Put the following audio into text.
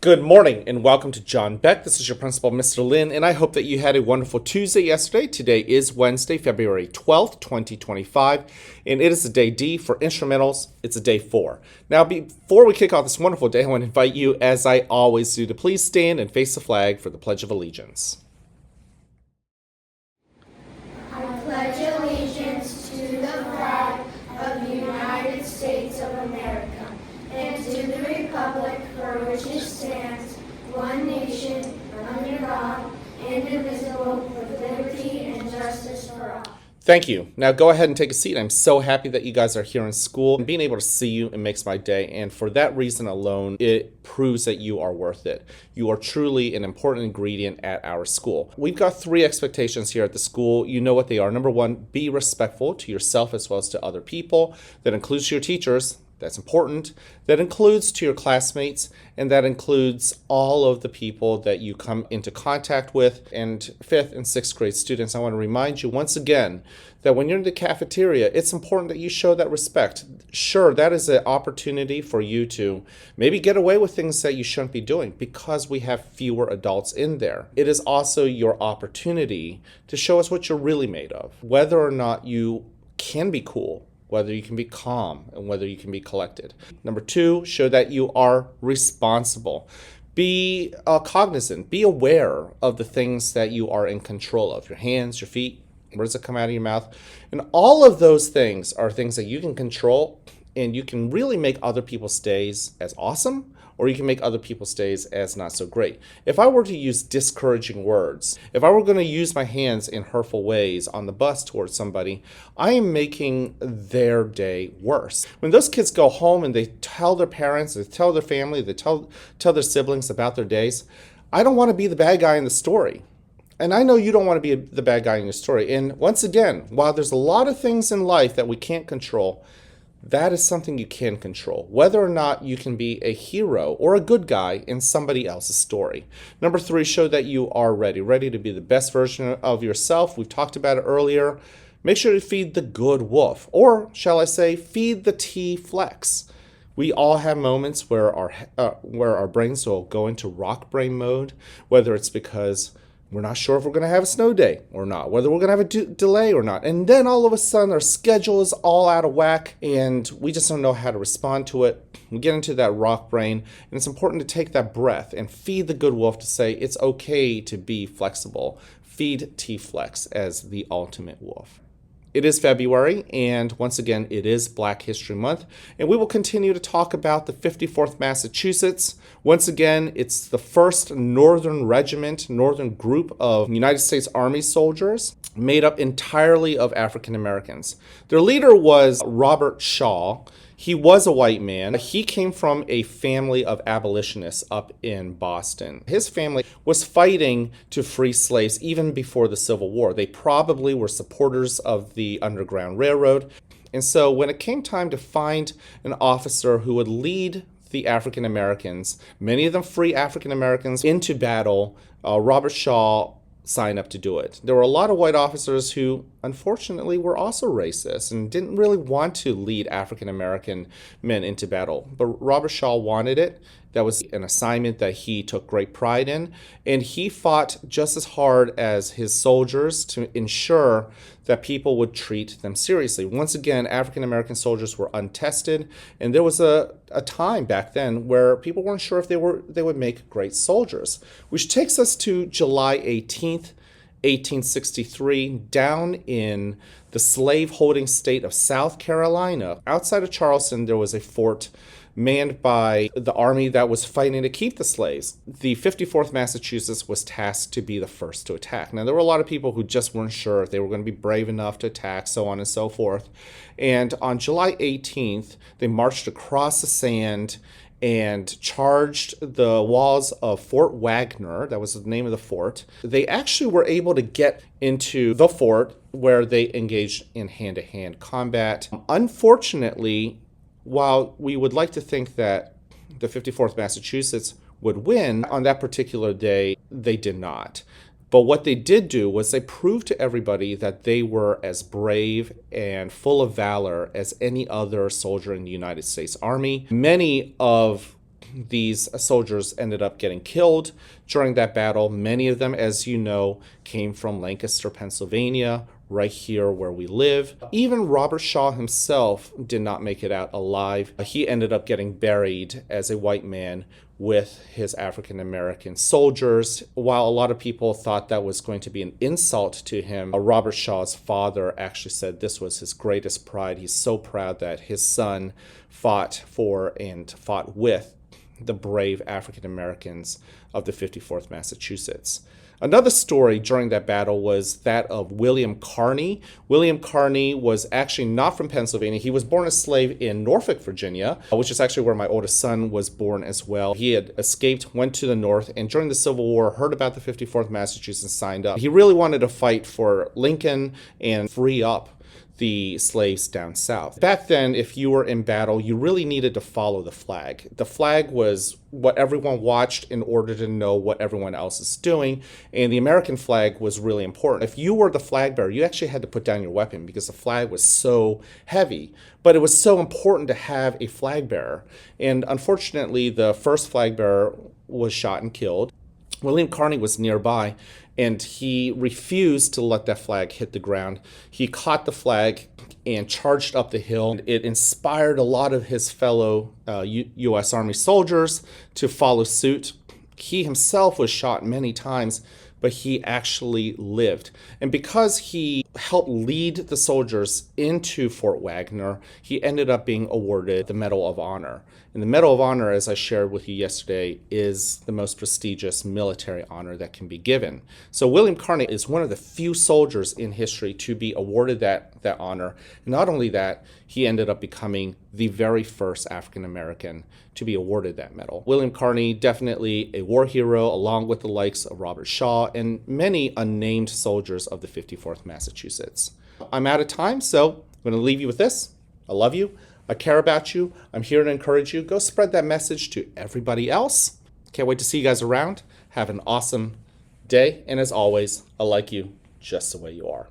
Good morning and welcome to John Beck. This is your principal, Mr. Lin, and I hope that you had a wonderful Tuesday yesterday. Today is Wednesday, February 12th, 2025, and it is a day D for instrumentals. It's a day 4. Now, before we kick off this wonderful day, I want to invite you, as I always do, to please stand and face the flag for the Pledge of Allegiance. I pledge allegiance to the flag of the United States of America and to the republic for which it stands, one nation, under God, indivisible, with liberty and justice for all. Thank you. Now go ahead and take a seat. I'm so happy that you guys are here in school. And being able to see you, it makes my day. And for that reason alone, it proves that you are worth it. You are truly an important ingredient at our school. We've got 3 expectations here at the school. You know what they are. Number 1, be respectful to yourself as well as to other people. That includes your teachers. That's important. That includes to your classmates, and that includes all of the people that you come into contact with. And 5th and 6th grade students, I want to remind you once again that when you're in the cafeteria, it's important that you show that respect. Sure, that is an opportunity for you to maybe get away with things that you shouldn't be doing because we have fewer adults in there. It is also your opportunity to show us what you're really made of, whether or not you can be cool, whether you can be calm, and whether you can be collected. Number 2, show that you are responsible. Be cognizant, be aware of the things that you are in control of, your hands, your feet, where does it come out of your mouth? And all of those things are things that you can control, and you can really make other people's days as awesome, or you can make other people's days as not so great. If I were to use discouraging words, if I were going to use my hands in hurtful ways on the bus towards somebody, I am making their day worse. When those kids go home and they tell their parents, they tell their family, they tell their siblings about their days, I don't want to be the bad guy in the story. And I know you don't want to be the bad guy in your story. And once again, while there's a lot of things in life that we can't control, that is something you can control, whether or not you can be a hero or a good guy in somebody else's story. Number 3, show that you are ready to be the best version of yourself. We've talked about it earlier. Make sure to feed the good wolf, or shall I say, feed the T-flex. We all have moments where our brains will go into rock brain mode, whether it's because we're not sure if we're going to have a snow day or not, whether we're going to have a delay or not. And then all of a sudden our schedule is all out of whack and we just don't know how to respond to it. We get into that rock brain, and it's important to take that breath and feed the good wolf to say it's okay to be flexible. Feed T-Flex as the ultimate wolf. It is February, and once again, it is Black History Month, and we will continue to talk about the 54th Massachusetts. Once again, it's the 1st Northern Regiment, Northern Group of United States Army soldiers, made up entirely of African Americans. Their leader was Robert Shaw. He was a white man. He came from a family of abolitionists up in Boston. His family was fighting to free slaves even before the Civil War. They probably were supporters of the Underground Railroad. And so when it came time to find an officer who would lead the African Americans, many of them free African Americans, into battle, Robert Shaw sign up to do it. There were a lot of white officers who, unfortunately, were also racist and didn't really want to lead African American men into battle. But Robert Shaw wanted it. That was an assignment that he took great pride in. And he fought just as hard as his soldiers to ensure that people would treat them seriously. Once again, African American soldiers were untested. And there was a time back then where people weren't sure if they would make great soldiers. Which takes us to July 18th, 1863, down in the slave-holding state of South Carolina. Outside of Charleston, there was a fort manned by the army that was fighting to keep the slaves. The 54th Massachusetts was tasked to be the first to attack. Now, there were a lot of people who just weren't sure if they were going to be brave enough to attack, so on and so forth. And on July 18th, they marched across the sand and charged the walls of Fort Wagner. That was the name of the fort. They actually were able to get into the fort where they engaged in hand-to-hand combat. Unfortunately, while we would like to think that the 54th Massachusetts would win, on that particular day, they did not. But what they did do was they proved to everybody that they were as brave and full of valor as any other soldier in the United States Army. Many of these soldiers ended up getting killed during that battle. Many of them, as you know, came from Lancaster, Pennsylvania, right here where we live. Even Robert Shaw himself did not make it out alive. He ended up getting buried as a white man with his African American soldiers. While a lot of people thought that was going to be an insult to him, Robert Shaw's father actually said this was his greatest pride. He's so proud that his son fought for and fought with the brave African Americans of the 54th Massachusetts. Another story during that battle was that of William Carney. William Carney was actually not from Pennsylvania. He was born a slave in Norfolk, Virginia, which is actually where my oldest son was born as well. He had escaped, went to the North, and during the Civil War heard about the 54th Massachusetts, signed up. He really wanted to fight for Lincoln and free up the slaves down south. Back then, if you were in battle, you really needed to follow the flag. The flag was what everyone watched in order to know what everyone else is doing, and the American flag was really important. If you were the flag bearer, you actually had to put down your weapon because the flag was so heavy, but it was so important to have a flag bearer. And unfortunately, the first flag bearer was shot and killed. William Carney was nearby, and he refused to let that flag hit the ground. He caught the flag and charged up the hill. It inspired a lot of his fellow U.S. Army soldiers to follow suit. He himself was shot many times, but he actually lived. And because he helped lead the soldiers into Fort Wagner, he ended up being awarded the Medal of Honor. And the Medal of Honor, as I shared with you yesterday, is the most prestigious military honor that can be given. So William Carney is one of the few soldiers in history to be awarded that honor. And not only that, he ended up becoming the very first African American to be awarded that medal. William Carney, definitely a war hero, along with the likes of Robert Shaw and many unnamed soldiers of the 54th Massachusetts. I'm out of time, so I'm going to leave you with this. I love you. I care about you. I'm here to encourage you. Go spread that message to everybody else. Can't wait to see you guys around. Have an awesome day. And as always, I like you just the way you are.